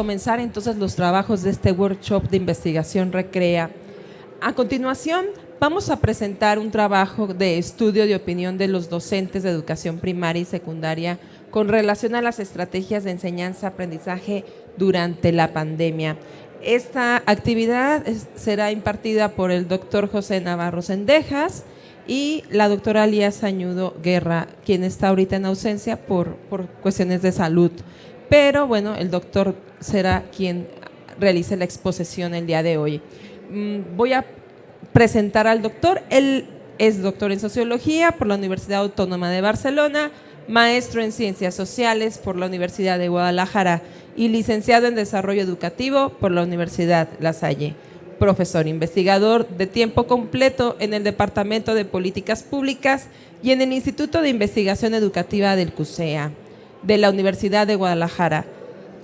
comenzar entonces los trabajos de este workshop de investigación Recrea. A continuación, vamos a presentar un trabajo de estudio de opinión de los docentes de educación primaria y secundaria con relación a las estrategias de enseñanza-aprendizaje durante la pandemia. Esta actividad será impartida por el doctor José Navarro Cendejas y la doctora Lía Sañudo Guerra, quien está ahorita en ausencia por cuestiones de salud. Pero bueno, el doctor será quien realice la exposición el día de hoy. Voy a presentar al doctor. Él es doctor en Sociología por la Universidad Autónoma de Barcelona, maestro en Ciencias Sociales por la Universidad de Guadalajara y licenciado en Desarrollo Educativo por la Universidad La Salle. Profesor investigador de tiempo completo en el Departamento de Políticas Públicas y en el Instituto de Investigación Educativa del CUSEA, de la Universidad de Guadalajara.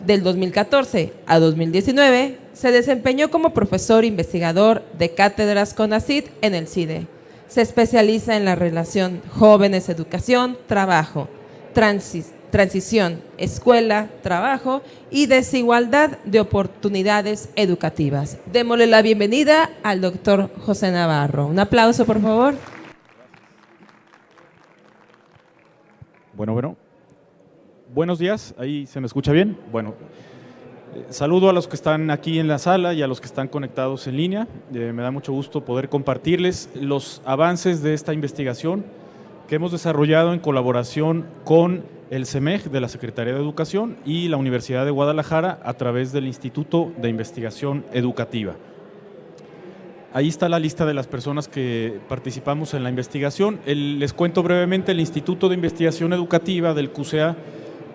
Del 2014 a 2019 se desempeñó como profesor investigador de cátedras CONACYT en el CIDE. Se especializa en la relación jóvenes-educación-trabajo, transición, escuela, trabajo y desigualdad de oportunidades educativas. Démosle la bienvenida al doctor José Navarro. Un aplauso, por favor. Bueno. Buenos días, ¿ahí se me escucha bien? Bueno, saludo a los que están aquí en la sala y a los que están conectados en línea. Me da mucho gusto poder compartirles los avances de esta investigación que hemos desarrollado en colaboración con el CEMEG de la Secretaría de Educación y la Universidad de Guadalajara a través del Instituto de Investigación Educativa. Ahí está la lista de las personas que participamos en la investigación. Les cuento brevemente, el Instituto de Investigación Educativa del CUSEA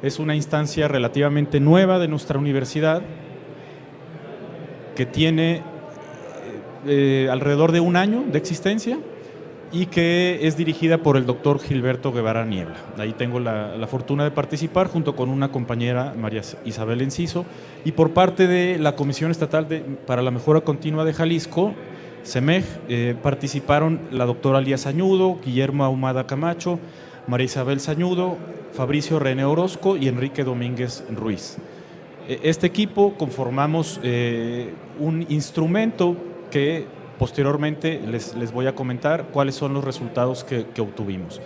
es una instancia relativamente nueva de nuestra universidad que tiene alrededor de un año de existencia y que es dirigida por el doctor Gilberto Guevara Niebla. Ahí tengo la fortuna de participar junto con una compañera, María Isabel Enciso, y por parte de la Comisión Estatal para la Mejora Continua de Jalisco, CEMEG, participaron la doctora Lía Sañudo, Guillermo Ahumada Camacho, María Isabel Sañudo, Fabricio René Orozco y Enrique Domínguez Ruiz. Este equipo conformamos un instrumento que posteriormente les voy a comentar cuáles son los resultados que obtuvimos.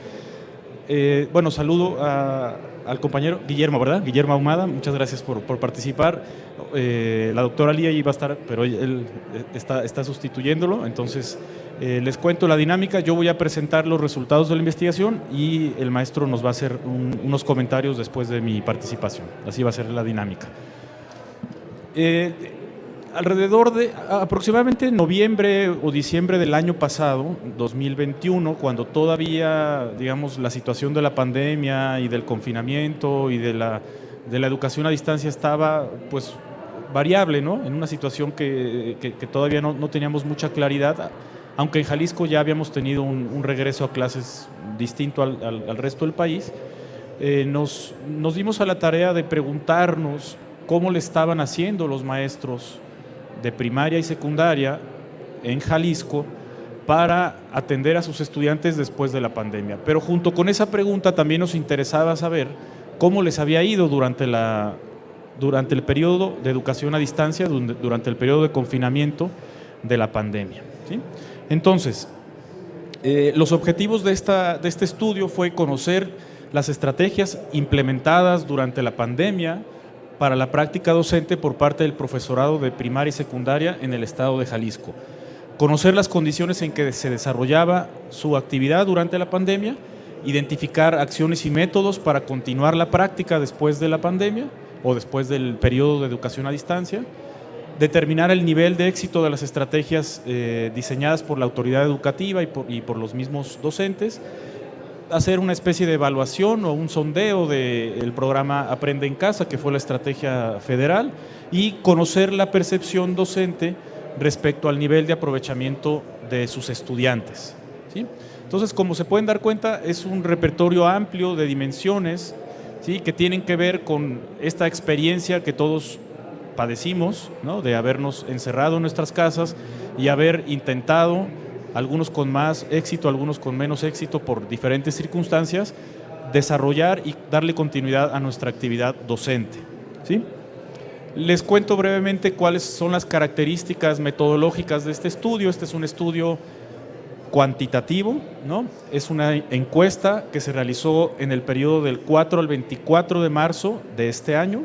Bueno, saludo al compañero Guillermo, ¿verdad? Guillermo Ahumada, muchas gracias por participar. La doctora Lía iba a estar, pero él está sustituyéndolo, entonces les cuento la dinámica. Yo voy a presentar los resultados de la investigación y el maestro nos va a hacer unos comentarios después de mi participación. Así va a ser la dinámica. Alrededor de aproximadamente noviembre o diciembre del año pasado, 2021, cuando todavía, digamos, la situación de la pandemia y del confinamiento y de la educación a distancia estaba, pues, variable, ¿no? En una situación que todavía no teníamos mucha claridad, aunque en Jalisco ya habíamos tenido un regreso a clases distinto al resto del país. Nos dimos a la tarea de preguntarnos cómo le estaban haciendo los maestros de primaria y secundaria en Jalisco para atender a sus estudiantes después de la pandemia. Pero junto con esa pregunta también nos interesaba saber cómo les había ido durante el periodo de educación a distancia, durante el periodo de confinamiento de la pandemia, ¿sí? Entonces, los objetivos de este estudio fue conocer las estrategias implementadas durante la pandemia para la práctica docente por parte del profesorado de primaria y secundaria en el estado de Jalisco. Conocer las condiciones en que se desarrollaba su actividad durante la pandemia, identificar acciones y métodos para continuar la práctica después de la pandemia o después del periodo de educación a distancia, determinar el nivel de éxito de las estrategias diseñadas por la autoridad educativa y por los mismos docentes, hacer una especie de evaluación o un sondeo del programa Aprende en Casa, que fue la estrategia federal, y conocer la percepción docente respecto al nivel de aprovechamiento de sus estudiantes, ¿sí? Entonces, como se pueden dar cuenta, es un repertorio amplio de dimensiones, ¿sí?, que tienen que ver con esta experiencia que todos padecimos, ¿no?, de habernos encerrado en nuestras casas y haber intentado, algunos con más éxito, algunos con menos éxito por diferentes circunstancias, desarrollar y darle continuidad a nuestra actividad docente, ¿sí? Les cuento brevemente cuáles son las características metodológicas de este estudio. Este es un estudio cuantitativo, ¿no? Es una encuesta que se realizó en el periodo del 4 al 24 de marzo de este año,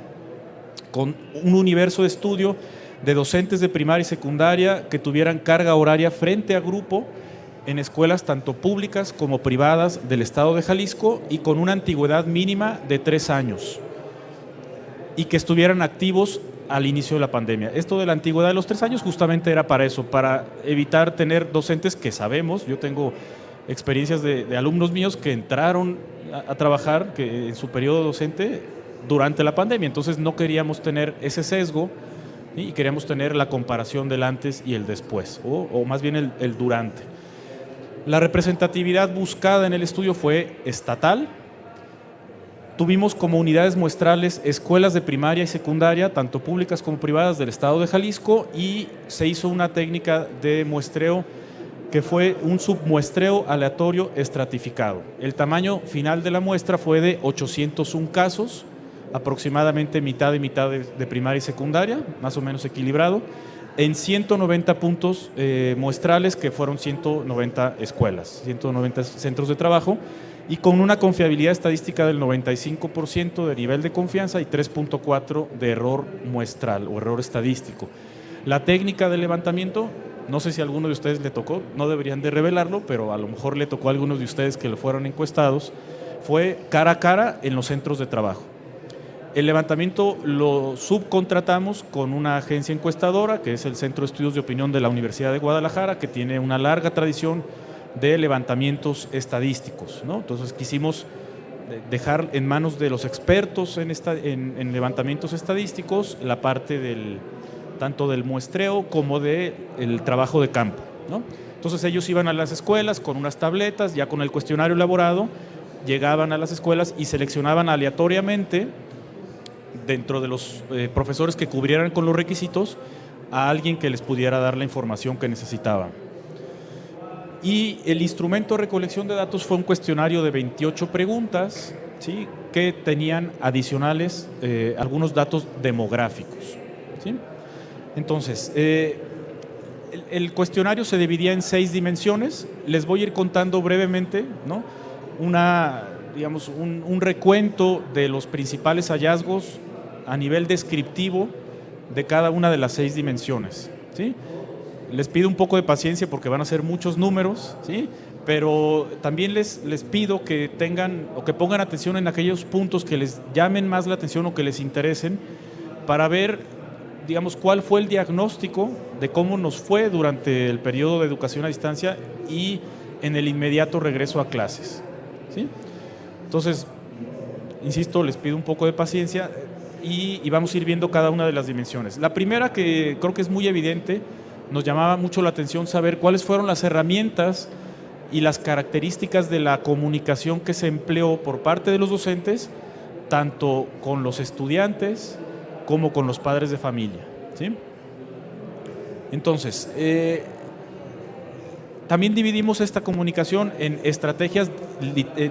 con un universo de estudio de docentes de primaria y secundaria que tuvieran carga horaria frente a grupo en escuelas tanto públicas como privadas del estado de Jalisco y con una antigüedad mínima de 3 años y que estuvieran activos al inicio de la pandemia. Esto de la antigüedad de los 3 años justamente era para eso, para evitar tener docentes que sabemos, yo tengo experiencias de alumnos míos que entraron a trabajar que en su periodo docente durante la pandemia, entonces no queríamos tener ese sesgo, ¿sí? Y queríamos tener la comparación del antes y el después, o más bien el durante. La representatividad buscada en el estudio fue estatal. Tuvimos como unidades muestrales escuelas de primaria y secundaria, tanto públicas como privadas del estado de Jalisco, y se hizo una técnica de muestreo que fue un submuestreo aleatorio estratificado. El tamaño final de la muestra fue de 801 casos, aproximadamente mitad y mitad de primaria y secundaria, más o menos equilibrado, en 190 puntos muestrales, que fueron 190 escuelas, 190 centros de trabajo, y con una confiabilidad estadística del 95% de nivel de confianza y 3.4 de error muestral o error estadístico. La técnica de levantamiento, no sé si a alguno de ustedes le tocó, no deberían de revelarlo, pero a lo mejor le tocó a algunos de ustedes que lo fueron encuestados, fue cara a cara en los centros de trabajo. El levantamiento lo subcontratamos con una agencia encuestadora, que es el Centro de Estudios de Opinión de la Universidad de Guadalajara, que tiene una larga tradición de levantamientos estadísticos, ¿no? Entonces quisimos dejar en manos de los expertos en levantamientos estadísticos la parte tanto del muestreo como del trabajo de campo, ¿no? Entonces ellos iban a las escuelas con unas tabletas, ya con el cuestionario elaborado, llegaban a las escuelas y seleccionaban aleatoriamente dentro de los profesores que cubrieran con los requisitos a alguien que les pudiera dar la información que necesitaban. Y el instrumento de recolección de datos fue un cuestionario de 28 preguntas, ¿sí?, que tenían adicionales algunos datos demográficos, ¿sí? Entonces, el cuestionario se dividía en 6 dimensiones. Les voy a ir contando brevemente, ¿no?, un recuento de los principales hallazgos a nivel descriptivo de cada una de las 6 dimensiones, ¿sí? Les pido un poco de paciencia porque van a ser muchos números, ¿sí?, pero también les pido que tengan o que pongan atención en aquellos puntos que les llamen más la atención o que les interesen para ver, digamos, cuál fue el diagnóstico de cómo nos fue durante el periodo de educación a distancia y en el inmediato regreso a clases, ¿sí? Entonces, insisto, les pido un poco de paciencia y vamos a ir viendo cada una de las dimensiones. La primera, que creo que es muy evidente, nos llamaba mucho la atención saber cuáles fueron las herramientas y las características de la comunicación que se empleó por parte de los docentes, tanto con los estudiantes como con los padres de familia, ¿sí? Entonces, también dividimos esta comunicación en estrategias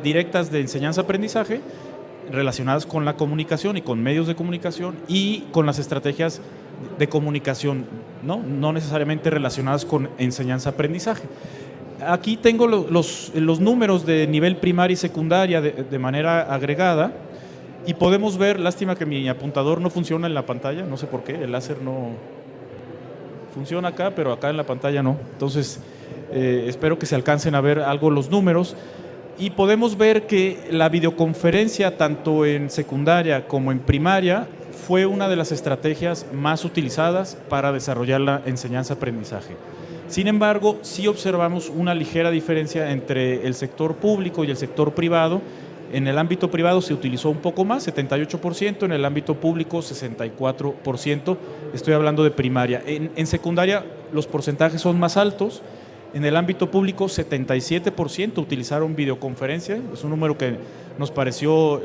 directas de enseñanza-aprendizaje relacionadas con la comunicación y con medios de comunicación, y con las estrategias de comunicación, no necesariamente relacionadas con enseñanza-aprendizaje. Aquí tengo los números de nivel primaria y secundaria de manera agregada, y podemos ver, lástima que mi apuntador no funciona en la pantalla, no sé por qué, el láser no funciona acá, pero acá en la pantalla no. Entonces, espero que se alcancen a ver algo los números. Y podemos ver que la videoconferencia, tanto en secundaria como en primaria, fue una de las estrategias más utilizadas para desarrollar la enseñanza-aprendizaje. Sin embargo, sí observamos una ligera diferencia entre el sector público y el sector privado. En el ámbito privado se utilizó un poco más, 78%, en el ámbito público 64%, estoy hablando de primaria. En secundaria los porcentajes son más altos. En el ámbito público 77% utilizaron videoconferencia, es un número que nos pareció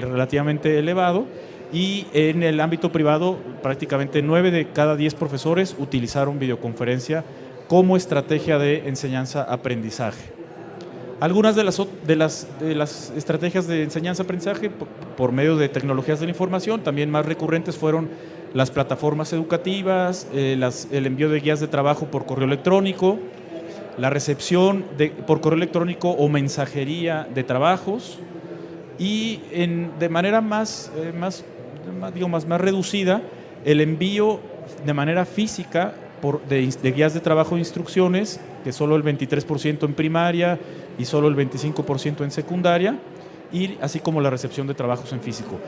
relativamente elevado, y en el ámbito privado prácticamente 9 de cada 10 profesores utilizaron videoconferencia como estrategia de enseñanza-aprendizaje. Algunas de las estrategias de enseñanza-aprendizaje por medio de tecnologías de la información, también más recurrentes, fueron las plataformas educativas, el envío de guías de trabajo por correo electrónico, la recepción por correo electrónico o mensajería de trabajos y de manera más reducida, el envío de manera física de guías de trabajo e instrucciones, que solo el 23% en primaria y solo el 25% en secundaria, y así como la recepción de trabajos en físico.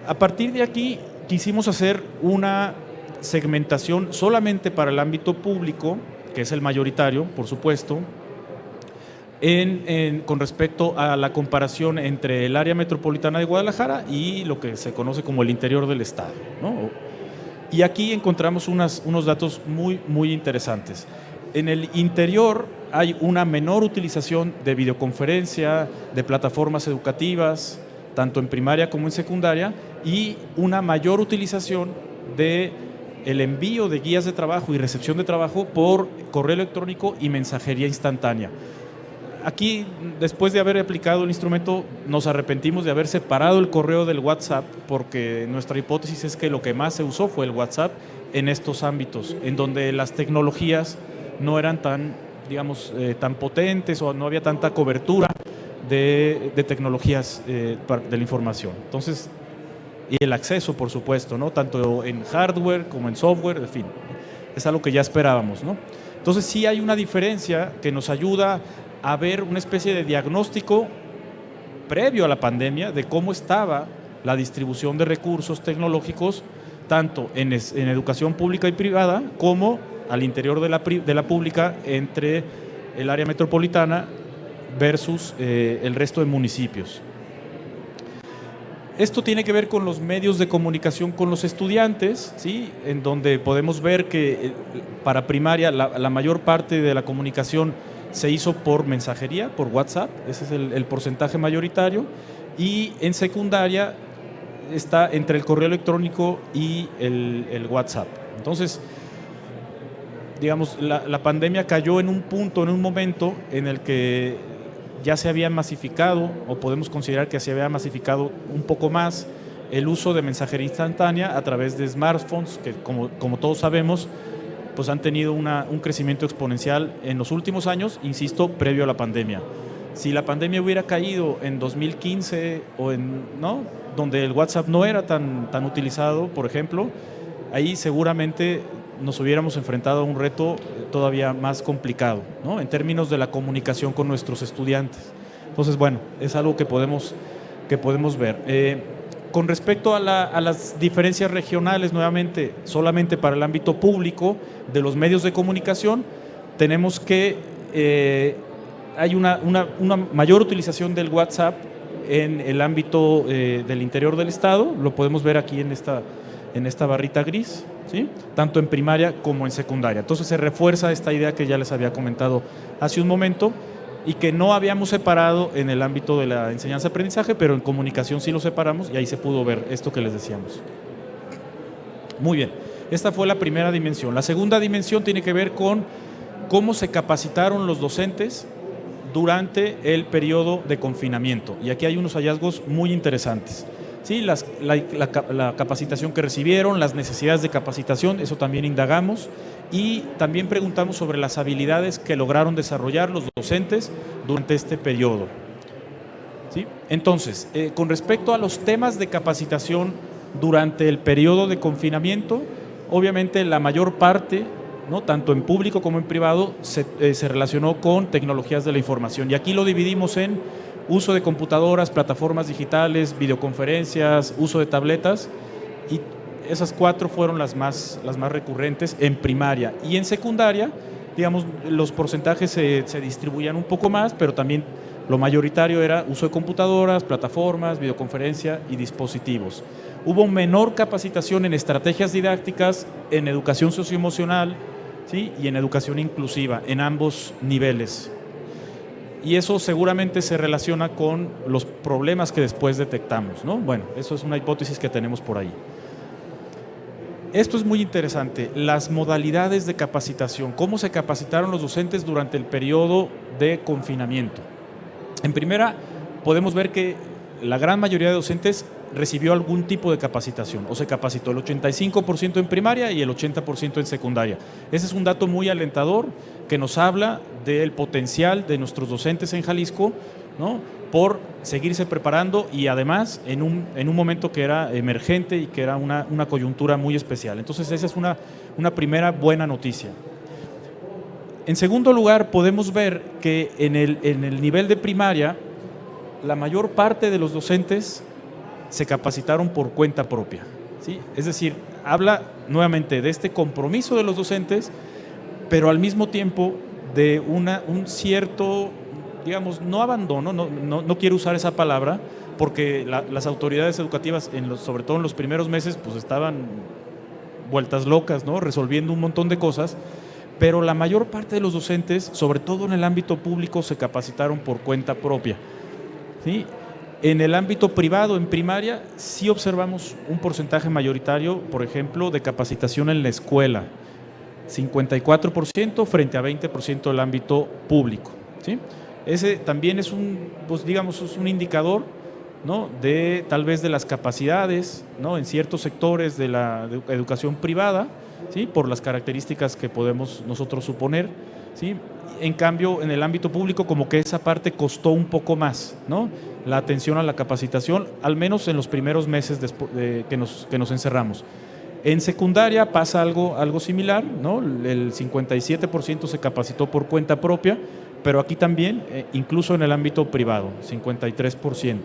A partir de aquí quisimos hacer una segmentación solamente para el ámbito público, que es el mayoritario, por supuesto, con respecto a la comparación entre el área metropolitana de Guadalajara y lo que se conoce como el interior del estado, ¿no? Y aquí encontramos unos datos muy, muy interesantes. En el interior hay una menor utilización de videoconferencia, de plataformas educativas, tanto en primaria como en secundaria, y una mayor utilización de el envío de guías de trabajo y recepción de trabajo por correo electrónico y mensajería instantánea. Aquí, después de haber aplicado el instrumento, nos arrepentimos de haber separado el correo del WhatsApp, porque nuestra hipótesis es que lo que más se usó fue el WhatsApp en estos ámbitos, en donde las tecnologías no eran tan potentes o no había tanta cobertura de tecnologías de la información. Entonces, y el acceso, por supuesto, ¿no? Tanto en hardware como en software, en fin, es algo que ya esperábamos, ¿no? Entonces sí hay una diferencia que nos ayuda a ver una especie de diagnóstico previo a la pandemia de cómo estaba la distribución de recursos tecnológicos, tanto en educación pública y privada, como al interior de la pública, entre el área metropolitana versus el resto de municipios. Esto tiene que ver con los medios de comunicación con los estudiantes, ¿sí? En donde podemos ver que para primaria la mayor parte de la comunicación se hizo por mensajería, por WhatsApp, ese es el porcentaje mayoritario, y en secundaria está entre el correo electrónico y el WhatsApp. Entonces, digamos, la pandemia cayó en un punto, en un momento en el que ya se había masificado, o podemos considerar que se había masificado un poco más el uso de mensajería instantánea a través de smartphones, que como todos sabemos, pues han tenido un crecimiento exponencial en los últimos años, insisto, previo a la pandemia. Si la pandemia hubiera caído en 2015 ¿no? Donde el WhatsApp no era tan utilizado, por ejemplo, ahí seguramente nos hubiéramos enfrentado a un reto todavía más complicado, ¿no? En términos de la comunicación con nuestros estudiantes. Entonces, bueno, es algo que podemos ver. Con respecto a las diferencias regionales, nuevamente, solamente para el ámbito público de los medios de comunicación, tenemos que hay una mayor utilización del WhatsApp en el ámbito del interior del estado, lo podemos ver aquí en esta barrita gris, ¿sí? Tanto en primaria como en secundaria. Entonces se refuerza esta idea que ya les había comentado hace un momento y que no habíamos separado en el ámbito de la enseñanza-aprendizaje, pero en comunicación sí lo separamos y ahí se pudo ver esto que les decíamos. Muy bien, esta fue la primera dimensión. La segunda dimensión tiene que ver con cómo se capacitaron los docentes durante el periodo de confinamiento. Y aquí hay unos hallazgos muy interesantes. Sí, la capacitación que recibieron, las necesidades de capacitación, eso también indagamos, y también preguntamos sobre las habilidades que lograron desarrollar los docentes durante este periodo. ¿Sí? Entonces, con respecto a los temas de capacitación durante el periodo de confinamiento, obviamente la mayor parte, ¿no? Tanto en público como en privado, se relacionó con tecnologías de la información. Y aquí lo dividimos en uso de computadoras, plataformas digitales, videoconferencias, uso de tabletas, y esas 4 fueron las más recurrentes en primaria. Y en secundaria, digamos, los porcentajes se distribuían un poco más, pero también lo mayoritario era uso de computadoras, plataformas, videoconferencia y dispositivos. Hubo menor capacitación en estrategias didácticas, en educación socioemocional, ¿sí? Y en educación inclusiva, en ambos niveles. Y eso seguramente se relaciona con los problemas que después detectamos, ¿no? Bueno, eso es una hipótesis que tenemos por ahí. Esto es muy interesante, las modalidades de capacitación, cómo se capacitaron los docentes durante el periodo de confinamiento. En primera, podemos ver que la gran mayoría de docentes recibió algún tipo de capacitación, o se capacitó el 85% en primaria y el 80% en secundaria. Ese es un dato muy alentador que nos habla del potencial de nuestros docentes en Jalisco, ¿no?, por seguirse preparando y además en un momento que era emergente y que era una coyuntura muy especial. Entonces esa es una primera buena noticia. En segundo lugar, podemos ver que en el nivel de primaria, la mayor parte de los docentes se capacitaron por cuenta propia, ¿sí? Es decir, habla nuevamente de este compromiso de los docentes, pero al mismo tiempo de un cierto, digamos, no abandono, no quiero usar esa palabra, porque las autoridades educativas, sobre todo en los primeros meses, pues estaban vueltas locas, ¿no?, resolviendo un montón de cosas, pero la mayor parte de los docentes, sobre todo en el ámbito público, se capacitaron por cuenta propia, ¿sí? En el ámbito privado, en primaria, sí observamos un porcentaje mayoritario, por ejemplo, de capacitación en la escuela, 54% frente a 20% del ámbito público, ¿sí? Ese también es pues digamos, es un indicador, ¿no?, de tal vez de las capacidades, ¿no?, en ciertos sectores de la educación privada, ¿sí?, por las características que podemos nosotros suponer, ¿sí? En cambio, en el ámbito público, como que esa parte costó un poco más, ¿no?, la atención a la capacitación, al menos en los primeros meses que nos encerramos. En secundaria pasa algo similar, ¿no? El 57% se capacitó por cuenta propia, pero aquí también, incluso en el ámbito privado, 53%.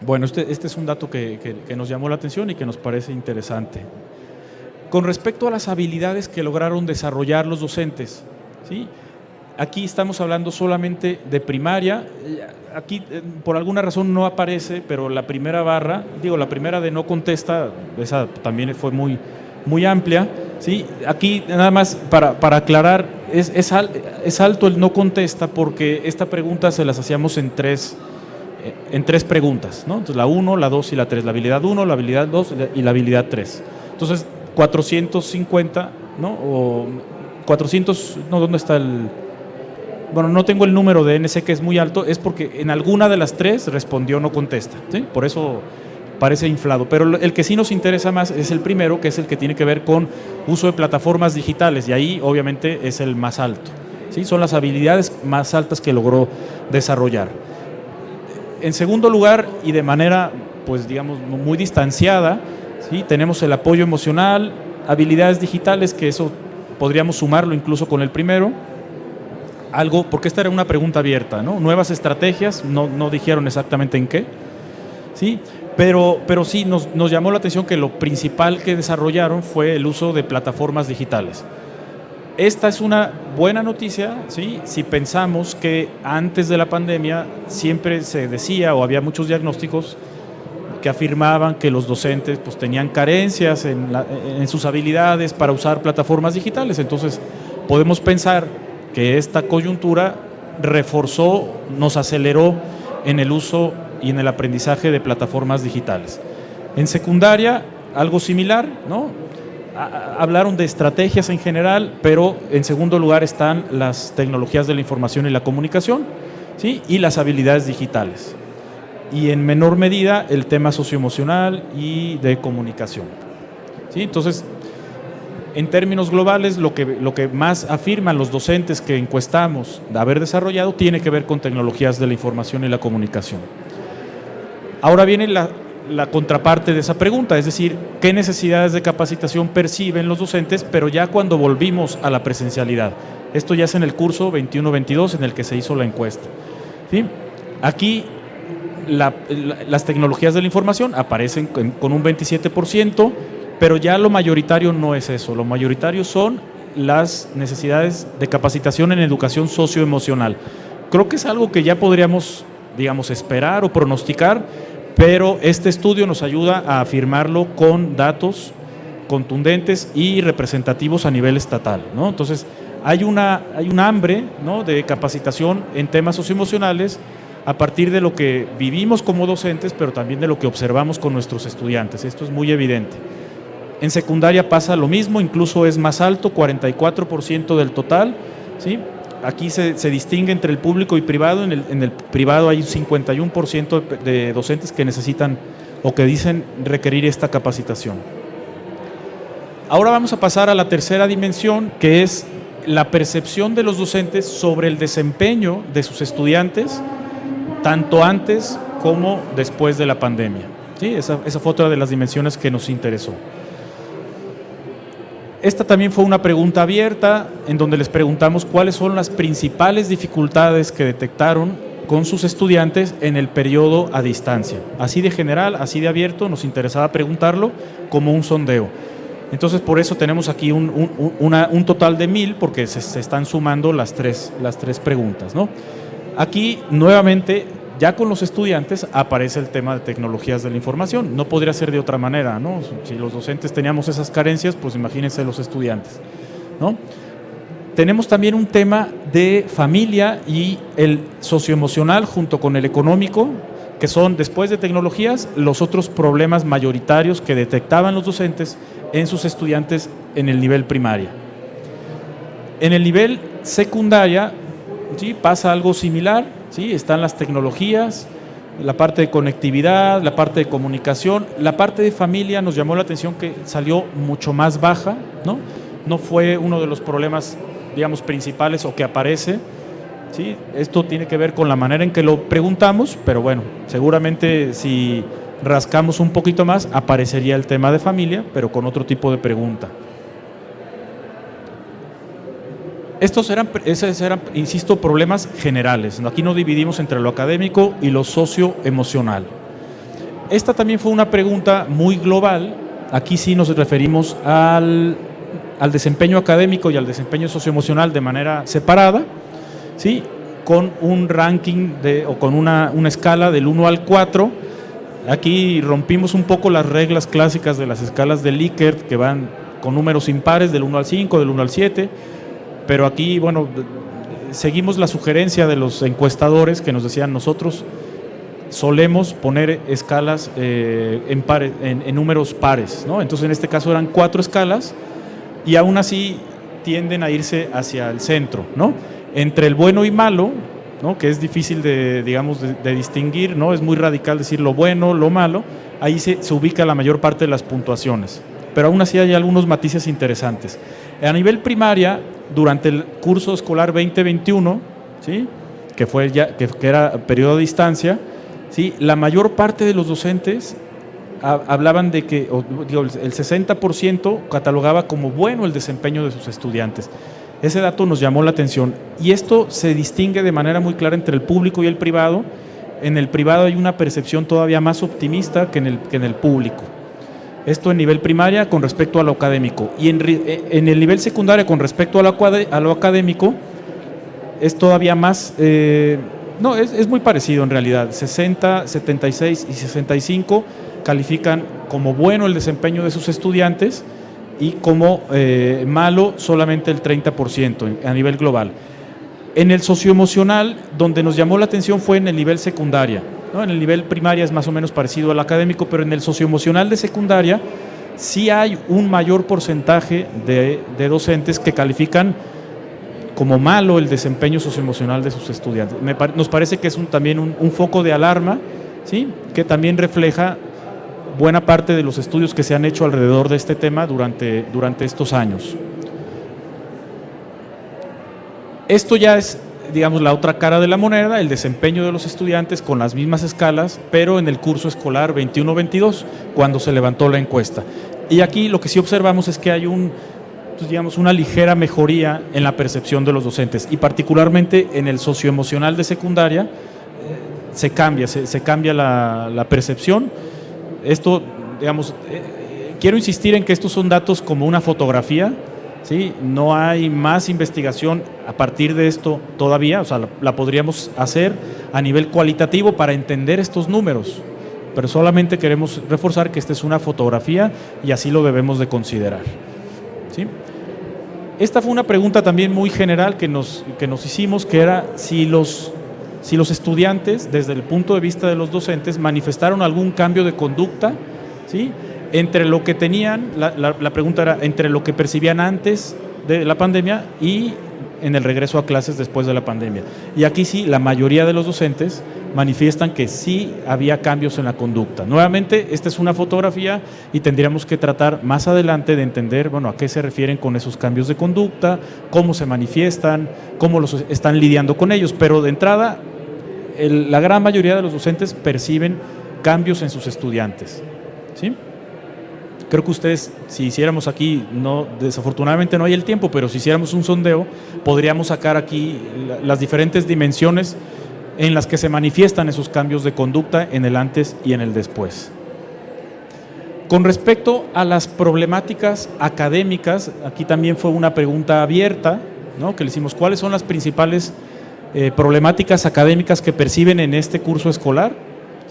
Bueno, este es un dato que nos llamó la atención y que nos parece interesante. Con respecto a las habilidades que lograron desarrollar los docentes, ¿sí?, aquí estamos hablando solamente de primaria. Aquí por alguna razón no aparece, pero la primera barra, la primera de no contesta, esa también fue muy amplia, ¿sí? Aquí nada más para aclarar, es alto el no contesta porque esta pregunta se las hacíamos en tres preguntas, ¿no? Entonces la 1, la 2 y la 3, la habilidad 1, la habilidad 2 y la habilidad 3. Entonces 450, ¿no? O 400, no, ¿dónde está el...? Bueno, no tengo el número de NC, que es muy alto, es porque en alguna de las tres respondió no contesta, ¿sí? Por eso parece inflado, pero el que sí nos interesa más es el primero, que es el que tiene que ver con uso de plataformas digitales, y ahí obviamente es el más alto, ¿sí? Son las habilidades más altas que logró desarrollar. En segundo lugar, y de manera, pues digamos, muy distanciada, ¿sí?, tenemos el apoyo emocional, habilidades digitales, que eso podríamos sumarlo incluso con el primero, porque esta era una pregunta abierta, ¿no? Nuevas estrategias, no dijeron exactamente en qué, ¿sí? Pero sí nos llamó la atención que lo principal que desarrollaron fue el uso de plataformas digitales. Esta es una buena noticia, ¿sí?, si pensamos que antes de la pandemia siempre se decía, o había muchos diagnósticos que afirmaban que los docentes pues tenían carencias en sus habilidades para usar plataformas digitales. Entonces podemos pensar que esta coyuntura reforzó, nos aceleró en el uso y en el aprendizaje de plataformas digitales. En secundaria, algo similar, ¿no? Hablaron de estrategias en general, pero en segundo lugar están las tecnologías de la información y la comunicación, ¿sí?, y las habilidades digitales. Y en menor medida el tema socioemocional y de comunicación, ¿sí? Entonces, en términos globales, lo que más afirman los docentes que encuestamos de haber desarrollado tiene que ver con tecnologías de la información y la comunicación. Ahora viene la contraparte de esa pregunta, es decir, ¿qué necesidades de capacitación perciben los docentes, pero ya cuando volvimos a la presencialidad? Esto ya es en el curso 21-22 en el que se hizo la encuesta, ¿sí? Aquí las tecnologías de la información aparecen con un 27%, pero ya lo mayoritario no es eso, lo mayoritario son las necesidades de capacitación en educación socioemocional. Creo que es algo que ya podríamos, digamos, esperar o pronosticar, pero este estudio nos ayuda a afirmarlo con datos contundentes y representativos a nivel estatal, ¿no? Entonces, hay un hambre, ¿no?, de capacitación en temas socioemocionales a partir de lo que vivimos como docentes, pero también de lo que observamos con nuestros estudiantes. Esto es muy evidente. En secundaria pasa lo mismo, incluso es más alto, 44% del total, ¿sí? aquí se distingue entre el público y privado. En el privado hay un 51% de docentes que necesitan o que dicen requerir esta capacitación. Ahora vamos a pasar a la tercera dimensión, que es la percepción de los docentes sobre el desempeño de sus estudiantes, tanto antes como después de la pandemia. ¿Sí? Esa fue otra de las dimensiones que nos interesó. Esta también fue una pregunta abierta en donde les preguntamos cuáles son las principales dificultades que detectaron con sus estudiantes en el periodo a distancia. Así de general, así de abierto, nos interesaba preguntarlo como un sondeo. Entonces, por eso tenemos aquí un total de 1000, porque se están sumando las tres preguntas, ¿no? Aquí, nuevamente, ya con los estudiantes aparece el tema de tecnologías de la información. No podría ser de otra manera, ¿no? Si los docentes teníamos esas carencias, pues imagínense los estudiantes, ¿no? Tenemos también un tema de familia y el socioemocional junto con el económico, que son, después de tecnologías, los otros problemas mayoritarios que detectaban los docentes en sus estudiantes en el nivel primaria. En el nivel secundaria, ¿sí?, pasa algo similar, ¿sí? Están las tecnologías, la parte de conectividad, la parte de comunicación. La parte de familia nos llamó la atención que salió mucho más baja, ¿no? No fue uno de los problemas, digamos, principales o que aparece, ¿sí? Esto tiene que ver con la manera en que lo preguntamos, pero bueno, seguramente si rascamos un poquito más aparecería el tema de familia, pero con otro tipo de pregunta. Esos eran, insisto, problemas generales. Aquí no dividimos entre lo académico y lo socioemocional. Esta también fue una pregunta muy global. Aquí sí nos referimos al desempeño académico y al desempeño socioemocional de manera separada, ¿sí?, con un ranking o con una escala del 1 al 4. Aquí rompimos un poco las reglas clásicas de las escalas de Likert, que van con números impares del 1 al 5, del 1 al 7, pero aquí, bueno, seguimos la sugerencia de los encuestadores que nos decían: nosotros solemos poner escalas en números pares, ¿no? Entonces, en este caso eran 4 escalas y aún así tienden a irse hacia el centro, ¿no? Entre el bueno y malo, ¿no?, que es difícil de distinguir, ¿no? Es muy radical decir lo bueno, lo malo. Ahí se ubica la mayor parte de las puntuaciones, pero aún así hay algunos matices interesantes. A nivel primaria, durante el curso escolar 2021, ¿sí?, que era periodo a distancia, ¿sí?, la mayor parte de los docentes hablaban de que, el 60% catalogaba como bueno el desempeño de sus estudiantes. Ese dato nos llamó la atención y esto se distingue de manera muy clara entre el público y el privado. En el privado hay una percepción todavía más optimista que en el público. Esto en nivel primaria con respecto a lo académico, y en el nivel secundario con respecto a lo académico es todavía más, es muy parecido en realidad. 60, 76 y 65 califican como bueno el desempeño de sus estudiantes y como malo solamente el 30% a nivel global. En el socioemocional, donde nos llamó la atención fue en el nivel secundaria, ¿no? En el nivel primaria es más o menos parecido al académico, pero en el socioemocional de secundaria sí hay un mayor porcentaje de docentes que califican como malo el desempeño socioemocional de sus estudiantes. Nos parece que es también un foco de alarma, ¿sí?, que también refleja buena parte de los estudios que se han hecho alrededor de este tema durante estos años. Esto ya es, digamos, la otra cara de la moneda, el desempeño de los estudiantes con las mismas escalas, pero en el curso escolar 21-22, cuando se levantó la encuesta. Y aquí lo que sí observamos es que hay una ligera mejoría en la percepción de los docentes, y particularmente en el socioemocional de secundaria se cambia la percepción. Esto, digamos, quiero insistir en que estos son datos como una fotografía, ¿sí? No hay más investigación a partir de esto todavía, o sea, la podríamos hacer a nivel cualitativo para entender estos números, pero solamente queremos reforzar que esta es una fotografía y así lo debemos de considerar, ¿sí? Esta fue una pregunta también muy general que nos hicimos, que era si los estudiantes, desde el punto de vista de los docentes, manifestaron algún cambio de conducta, ¿sí?, entre lo que tenían, la pregunta era entre lo que percibían antes de la pandemia y en el regreso a clases después de la pandemia. Y aquí sí, la mayoría de los docentes manifiestan que sí había cambios en la conducta. Nuevamente, esta es una fotografía y tendríamos que tratar más adelante de entender, bueno, a qué se refieren con esos cambios de conducta, cómo se manifiestan, cómo los están lidiando con ellos, pero de entrada, la gran mayoría de los docentes perciben cambios en sus estudiantes, ¿sí? Creo que ustedes, si hiciéramos aquí, desafortunadamente no hay el tiempo, pero si hiciéramos un sondeo, podríamos sacar aquí las diferentes dimensiones en las que se manifiestan esos cambios de conducta en el antes y en el después. Con respecto a las problemáticas académicas, aquí también fue una pregunta abierta, ¿no? Que le hicimos, ¿cuáles son las principales problemáticas académicas que perciben en este curso escolar?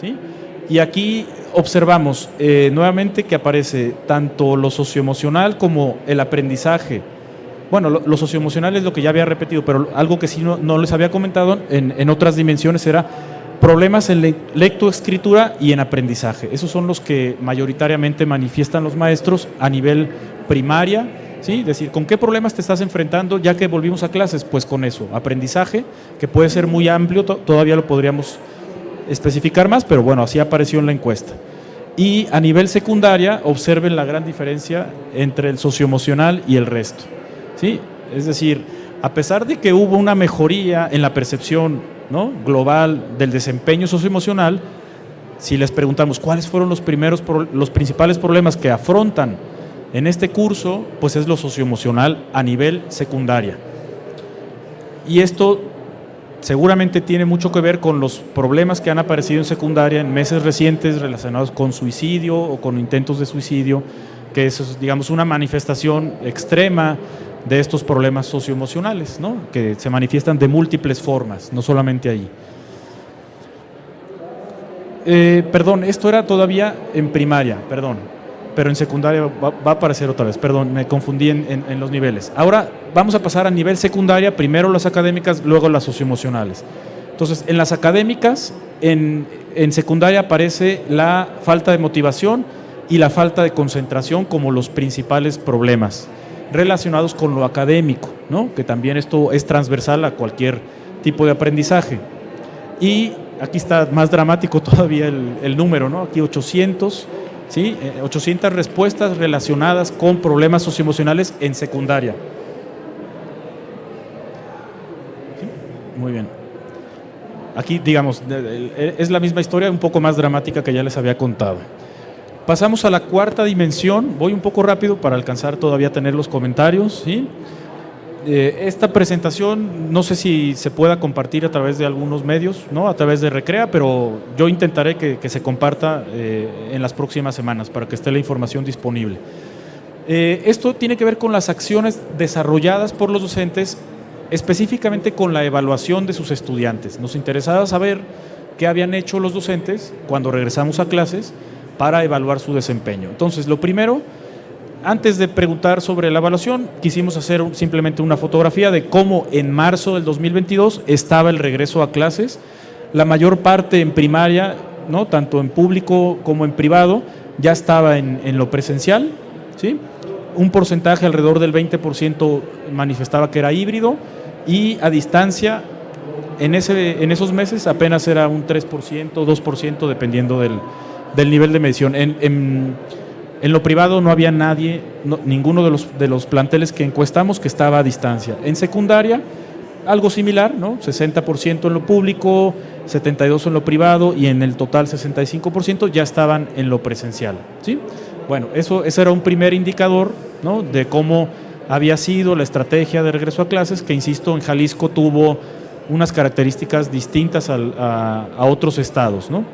¿Sí? Y aquí observamos nuevamente que aparece tanto lo socioemocional como el aprendizaje. Bueno, lo socioemocional es lo que ya había repetido, pero algo que sí no les había comentado en otras dimensiones era problemas en lectoescritura y en aprendizaje. Esos son los que mayoritariamente manifiestan los maestros a nivel primaria, ¿sí? Es decir, ¿con qué problemas te estás enfrentando ya que volvimos a clases? Pues con eso, aprendizaje, que puede ser muy amplio, todavía lo podríamos especificar más, pero bueno, así apareció en la encuesta. Y a nivel secundaria, observen la gran diferencia entre el socioemocional y el resto, ¿sí? Es decir, a pesar de que hubo una mejoría en la percepción, ¿no?, global del desempeño socioemocional, si les preguntamos cuáles fueron los principales problemas que afrontan en este curso, pues es lo socioemocional a nivel secundaria. Y esto seguramente tiene mucho que ver con los problemas que han aparecido en secundaria en meses recientes relacionados con suicidio o con intentos de suicidio, que es, digamos, una manifestación extrema de estos problemas socioemocionales, ¿no?, que se manifiestan de múltiples formas, no solamente ahí. Perdón, esto era todavía en primaria, perdón, pero en secundaria va a aparecer otra vez, perdón, me confundí en los niveles. Ahora vamos a pasar a nivel secundaria, primero las académicas, luego las socioemocionales. Entonces, en las académicas, en secundaria aparece la falta de motivación y la falta de concentración como los principales problemas relacionados con lo académico, ¿no?, que también esto es transversal a cualquier tipo de aprendizaje. Y aquí está más dramático todavía el número, ¿no? Aquí 800, ¿sí? 800 respuestas relacionadas con problemas socioemocionales en secundaria. ¿Sí? Muy bien. Aquí, digamos, es la misma historia, un poco más dramática que ya les había contado. Pasamos a la cuarta dimensión, voy un poco rápido para alcanzar todavía a tener los comentarios, ¿sí? Esta presentación no sé si se pueda compartir a través de algunos medios, ¿no?, a través de Recrea, pero yo intentaré que se comparta en las próximas semanas para que esté la información disponible. Esto tiene que ver con las acciones desarrolladas por los docentes, específicamente con la evaluación de sus estudiantes. Nos interesaba saber qué habían hecho los docentes cuando regresamos a clases para evaluar su desempeño. Entonces, lo primero, antes de preguntar sobre la evaluación, quisimos hacer simplemente una fotografía de cómo en marzo del 2022 estaba el regreso a clases. La mayor parte en primaria, ¿no?, tanto en público como en privado, ya estaba en lo presencial, ¿sí? Un porcentaje alrededor del 20% manifestaba que era híbrido, y a distancia en esos meses apenas era un 3%, 2%, dependiendo del nivel de medición. En lo privado no había nadie, ninguno de los planteles que encuestamos que estaba a distancia. En secundaria, algo similar, ¿no? 60% en lo público, 72% en lo privado, y en el total 65% ya estaban en lo presencial, ¿sí? Bueno, ese era un primer indicador, ¿no?, de cómo había sido la estrategia de regreso a clases, que, insisto, en Jalisco tuvo unas características distintas a otros estados, ¿no?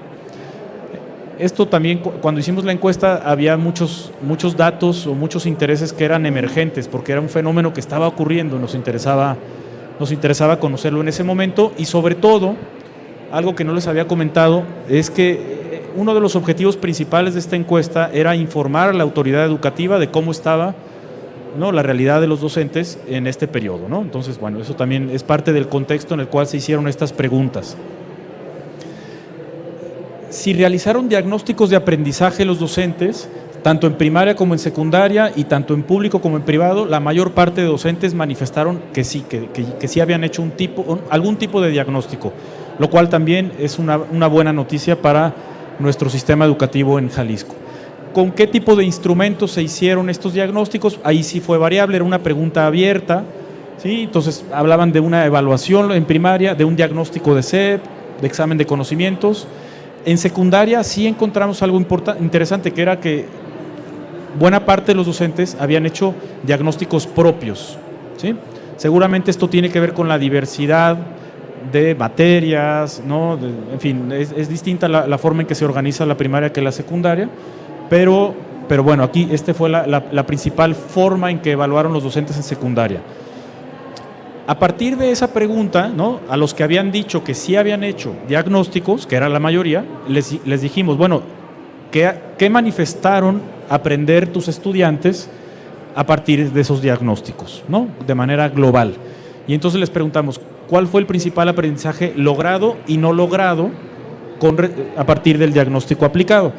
Esto también, cuando hicimos la encuesta, había muchos datos o muchos intereses que eran emergentes, porque era un fenómeno que estaba ocurriendo, nos interesaba conocerlo en ese momento. Y sobre todo, algo que no les había comentado, es que uno de los objetivos principales de esta encuesta era informar a la autoridad educativa de cómo estaba, ¿no?, la realidad de los docentes en este periodo, ¿no? Entonces, bueno, eso también es parte del contexto en el cual se hicieron estas preguntas. Si realizaron diagnósticos de aprendizaje los docentes, tanto en primaria como en secundaria y tanto en público como en privado, la mayor parte de docentes manifestaron que sí, que sí habían hecho algún tipo de diagnóstico, lo cual también es una buena noticia para nuestro sistema educativo en Jalisco. ¿Con qué tipo de instrumentos se hicieron estos diagnósticos? Ahí sí fue variable, era una pregunta abierta, ¿sí? Entonces hablaban de una evaluación en primaria, de un diagnóstico de SEP, de examen de conocimientos. En secundaria sí encontramos algo interesante, que era que buena parte de los docentes habían hecho diagnósticos propios, ¿sí? Seguramente esto tiene que ver con la diversidad de materias, ¿no? En fin, es distinta la forma en que se organiza la primaria que la secundaria, pero bueno, aquí fue la principal forma en que evaluaron los docentes en secundaria. A partir de esa pregunta, ¿no?, a los que habían dicho que sí habían hecho diagnósticos, que era la mayoría, les dijimos, bueno, ¿qué manifestaron aprender tus estudiantes a partir de esos diagnósticos, ¿no?, de manera global? Y entonces les preguntamos, ¿cuál fue el principal aprendizaje logrado y no logrado a partir del diagnóstico aplicado,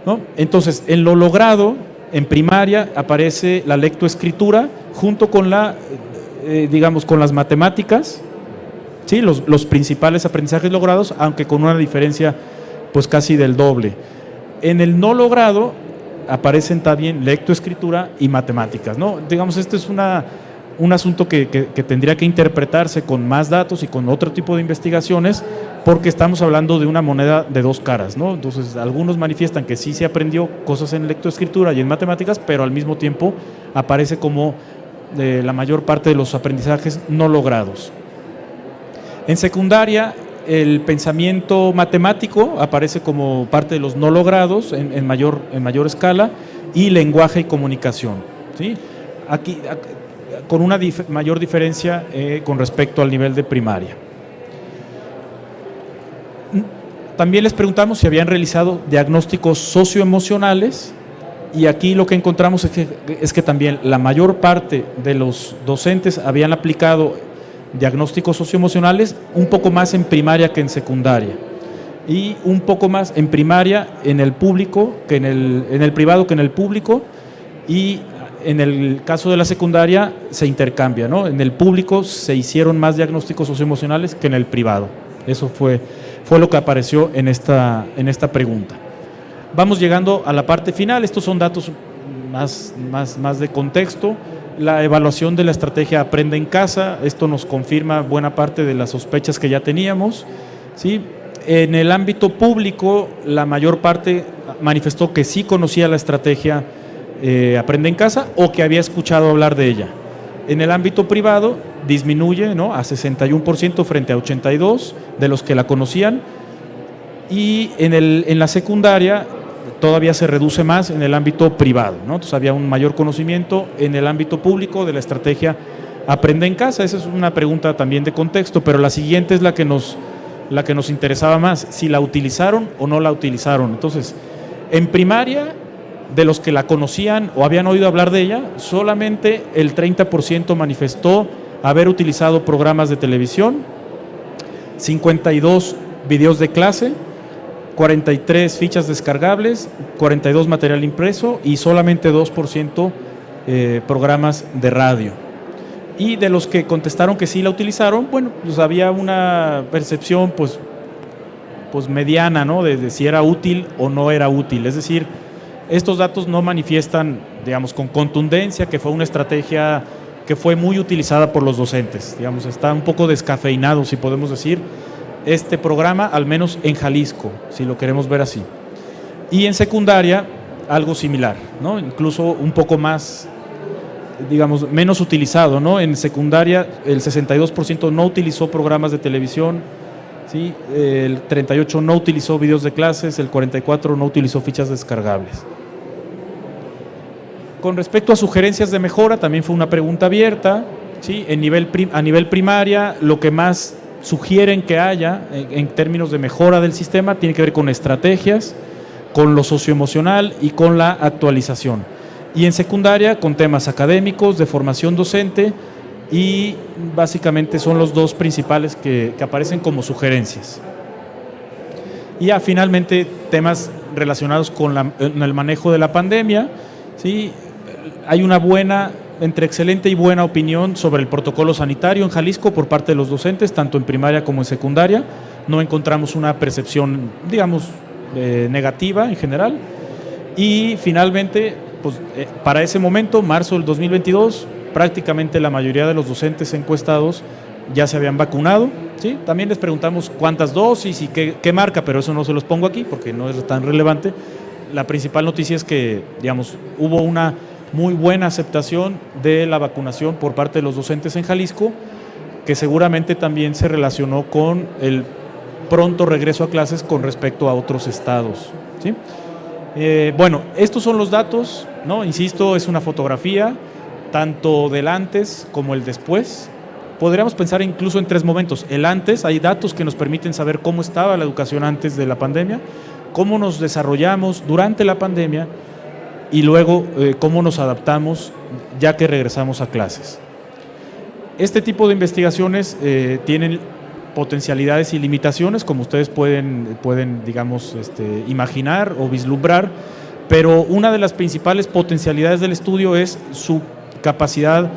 ¿no? Entonces, en lo logrado, en primaria, aparece la lectoescritura junto con con las matemáticas, ¿sí?, los principales aprendizajes logrados, aunque con una diferencia pues casi del doble. En el no logrado aparecen también lectoescritura y matemáticas, ¿no? Digamos, este es un asunto que tendría que interpretarse con más datos y con otro tipo de investigaciones, porque estamos hablando de una moneda de dos caras, ¿no? Entonces, algunos manifiestan que sí se aprendió cosas en lectoescritura y en matemáticas, pero al mismo tiempo aparece como la mayor parte de los aprendizajes no logrados. En secundaria, el pensamiento matemático aparece como parte de los no logrados en mayor escala, y lenguaje y comunicación, ¿sí? Aquí con una mayor diferencia con respecto al nivel de primaria. También les preguntamos si habían realizado diagnósticos socioemocionales, y aquí lo que encontramos es que también la mayor parte de los docentes habían aplicado diagnósticos socioemocionales, un poco más en primaria que en secundaria, y un poco más en primaria en el público que en el privado que en el público, y en el caso de la secundaria se intercambia, ¿no? En el público se hicieron más diagnósticos socioemocionales que en el privado. Eso fue lo que apareció en esta pregunta. Vamos llegando a la parte final. Estos son datos más de contexto. La evaluación de la estrategia Aprende en Casa, esto nos confirma buena parte de las sospechas que ya teníamos, ¿sí? En el ámbito público, la mayor parte manifestó que sí conocía la estrategia Aprende en Casa, o que había escuchado hablar de ella. En el ámbito privado disminuye, ¿no?, a 61% frente a 82% de los que la conocían, y en la secundaria todavía se reduce más en el ámbito privado, ¿no? Entonces había un mayor conocimiento en el ámbito público de la estrategia Aprende en Casa. Esa es una pregunta también de contexto, pero la siguiente es la que nos interesaba más, si la utilizaron o no la utilizaron. Entonces, en primaria, de los que la conocían o habían oído hablar de ella, solamente el 30% manifestó haber utilizado programas de televisión, 52 videos de clase, 43 fichas descargables, 42 material impreso y solamente 2% programas de radio. Y de los que contestaron que sí la utilizaron, bueno, pues había una percepción pues mediana, ¿no?, de si era útil o no era útil. Es decir, estos datos no manifiestan, digamos, con contundencia que fue una estrategia que fue muy utilizada por los docentes. Digamos, está un poco descafeinado, si podemos decir, este programa, al menos en Jalisco, si lo queremos ver así. Y en secundaria, algo similar, ¿no? Incluso un poco más, digamos, menos utilizado, ¿no? En secundaria, el 62% no utilizó programas de televisión, ¿sí? El 38% no utilizó videos de clases, el 44% no utilizó fichas descargables. Con respecto a sugerencias de mejora, también fue una pregunta abierta, ¿sí? A nivel primaria, lo que más sugieren que haya en términos de mejora del sistema tiene que ver con estrategias, con lo socioemocional y con la actualización. Y en secundaria, con temas académicos, de formación docente, y básicamente son los dos principales que aparecen como sugerencias. Y ya finalmente temas relacionados con el manejo de la pandemia, ¿sí? Hay una entre excelente y buena opinión sobre el protocolo sanitario en Jalisco por parte de los docentes, tanto en primaria como en secundaria. No encontramos una percepción, digamos, negativa en general. Y finalmente, pues, para ese momento, marzo del 2022, prácticamente la mayoría de los docentes encuestados ya se habían vacunado, ¿sí? También les preguntamos cuántas dosis y qué marca, pero eso no se los pongo aquí porque no es tan relevante. La principal noticia es que, digamos, hubo una muy buena aceptación de la vacunación por parte de los docentes en Jalisco, que seguramente también se relacionó con el pronto regreso a clases con respecto a otros estados, ¿sí? Bueno, estos son los datos, ¿no? Insisto, es una fotografía, tanto del antes como el después. Podríamos pensar incluso en 3 momentos. El antes, hay datos que nos permiten saber cómo estaba la educación antes de la pandemia, cómo nos desarrollamos durante la pandemia y luego cómo nos adaptamos ya que regresamos a clases. Este tipo de investigaciones tienen potencialidades y limitaciones, como ustedes pueden digamos, imaginar o vislumbrar, pero una de las principales potencialidades del estudio es su capacidad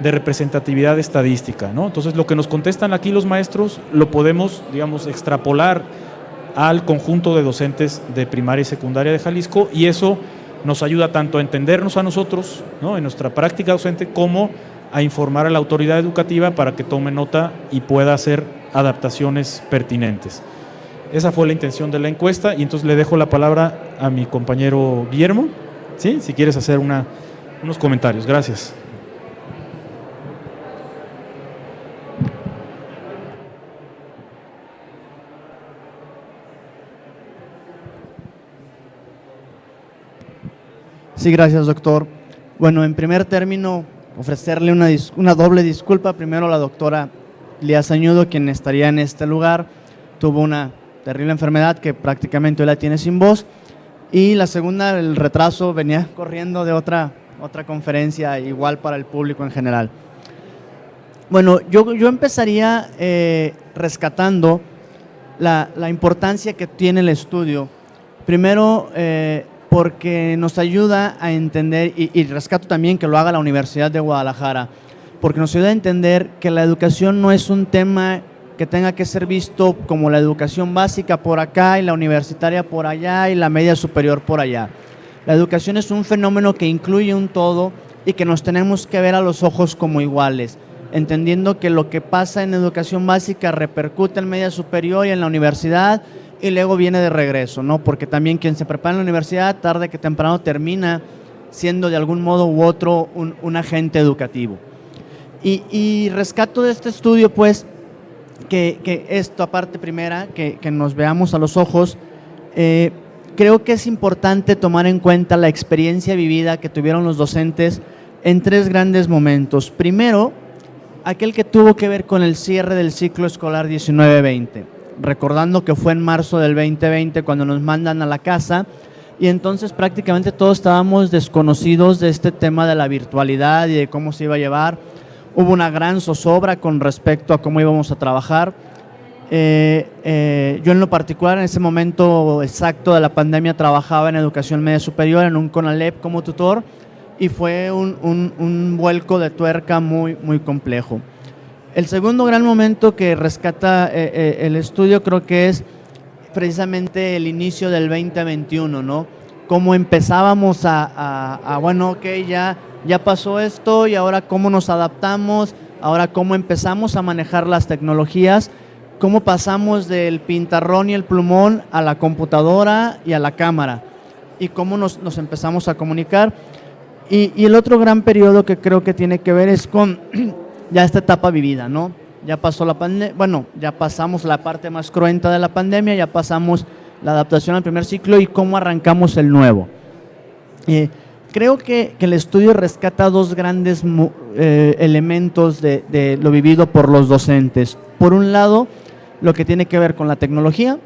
de representatividad estadística, ¿no? Entonces, lo que nos contestan aquí los maestros lo podemos, digamos, extrapolar al conjunto de docentes de primaria y secundaria de Jalisco, y eso nos ayuda tanto a entendernos a nosotros, ¿no?, en nuestra práctica docente, como a informar a la autoridad educativa para que tome nota y pueda hacer adaptaciones pertinentes. Esa fue la intención de la encuesta, y entonces le dejo la palabra a mi compañero Guillermo, ¿sí?, si quieres hacer unos comentarios. Gracias. Sí, gracias, doctor. Bueno, en primer término, ofrecerle una doble disculpa. Primero, la doctora Lía Sañudo, quien estaría en este lugar, tuvo una terrible enfermedad que prácticamente hoy la tiene sin voz. Y la segunda, el retraso, venía corriendo de otra conferencia, igual para el público en general. Bueno, yo empezaría rescatando la importancia que tiene el estudio. Primero, porque nos ayuda a entender, y rescato también que lo haga la Universidad de Guadalajara, porque nos ayuda a entender que la educación no es un tema que tenga que ser visto como la educación básica por acá y la universitaria por allá y la media superior por allá. La educación es un fenómeno que incluye un todo y que nos tenemos que ver a los ojos como iguales, entendiendo que lo que pasa en educación básica repercute en media superior y en la universidad, y luego viene de regreso, ¿no? Porque también quien se prepara en la universidad, tarde que temprano termina siendo de algún modo u otro un agente educativo. Y rescato de este estudio, pues, que esta parte primera, que nos veamos a los ojos, creo que es importante tomar en cuenta la experiencia vivida que tuvieron los docentes en 3 grandes momentos. Primero, aquel que tuvo que ver con el cierre del ciclo escolar 19-20. Recordando que fue en marzo del 2020 cuando nos mandan a la casa, y entonces prácticamente todos estábamos desconocidos de este tema de la virtualidad y de cómo se iba a llevar. Hubo una gran zozobra con respecto a cómo íbamos a trabajar. Yo en lo particular, en ese momento exacto de la pandemia, trabajaba en educación media superior en un CONALEP como tutor, y fue un vuelco de tuerca muy, muy complejo. El segundo gran momento que rescata el estudio creo que es precisamente el inicio del 2021, ¿no? Cómo empezábamos bueno, ok, ya pasó esto, y ahora cómo nos adaptamos, ahora cómo empezamos a manejar las tecnologías, cómo pasamos del pintarrón y el plumón a la computadora y a la cámara, y cómo nos empezamos a comunicar. Y el otro gran periodo que creo que tiene que ver es con ya esta etapa vivida, ¿no? Ya pasó la pandemia, bueno, ya pasamos la parte más cruenta de la pandemia, ya pasamos la adaptación al primer ciclo y cómo arrancamos el nuevo. Creo que el estudio rescata 2 grandes elementos de lo vivido por los docentes. Por un lado, lo que tiene que ver con la tecnología,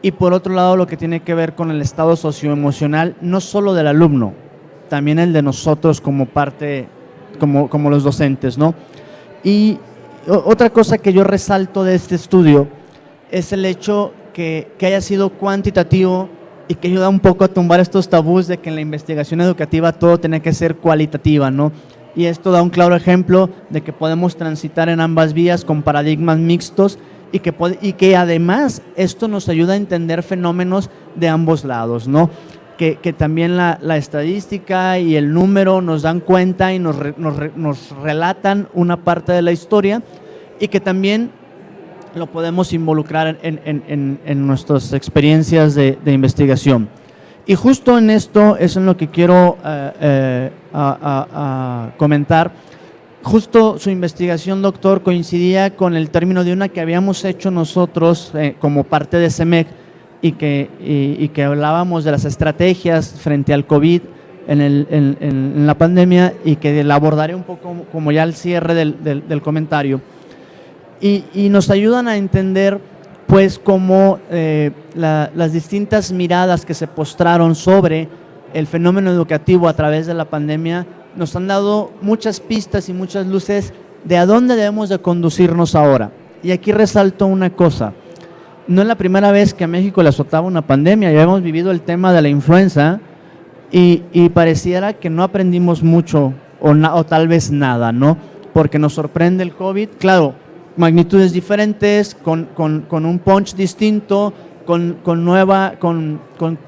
y por otro lado, lo que tiene que ver con el estado socioemocional, no solo del alumno, también el de nosotros como parte, como los docentes, ¿no? Y otra cosa que yo resalto de este estudio es el hecho que haya sido cuantitativo y que ayuda un poco a tumbar estos tabús de que en la investigación educativa todo tiene que ser cualitativa, ¿no? Y esto da un claro ejemplo de que podemos transitar en ambas vías con paradigmas mixtos y que además esto nos ayuda a entender fenómenos de ambos lados, ¿no? Que también la estadística y el número nos dan cuenta y nos relatan una parte de la historia, y que también lo podemos involucrar en nuestras experiencias de investigación. Y justo en esto es en lo que quiero comentar. Justo su investigación, doctor, coincidía con el término de una que habíamos hecho nosotros como parte de CEMEC, y que hablábamos de las estrategias frente al COVID en la pandemia, y que la abordaré un poco como ya al cierre del comentario. Y nos ayudan a entender pues cómo las distintas miradas que se postraron sobre el fenómeno educativo a través de la pandemia nos han dado muchas pistas y muchas luces de a dónde debemos de conducirnos ahora. Y aquí resalto una cosa: no es la primera vez que a México le azotaba una pandemia. Ya hemos vivido el tema de la influenza y pareciera que no aprendimos mucho o tal vez nada, ¿no? Porque nos sorprende el COVID, claro, magnitudes diferentes, con un punch distinto, con